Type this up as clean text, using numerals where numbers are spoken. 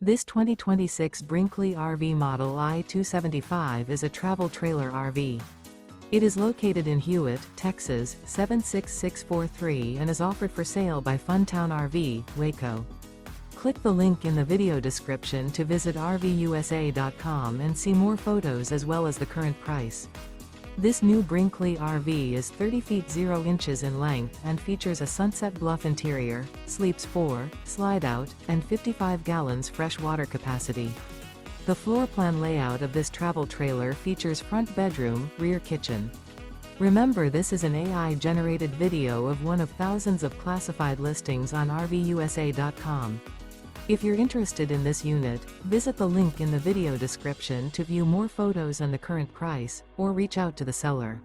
This 2026 Brinkley RV Model I 275 is a travel trailer RV. It is located in Hewitt, Texas 76643 and is offered for sale by Funtown RV, Waco. Click the link in the video description to visit RVUSA.com and see more photos as well as the current price. This new Brinkley RV is 30 feet 0 inches in length and features a Sunset Bluff interior, sleeps 4, Slideout, and 55 gallons fresh water capacity. The floor plan layout of this travel trailer features front bedroom, rear kitchen. Remember, this is an AI-generated video of one of thousands of classified listings on RVUSA.com. If you're interested in this unit, visit the link in the video description to view more photos and the current price, or reach out to the seller.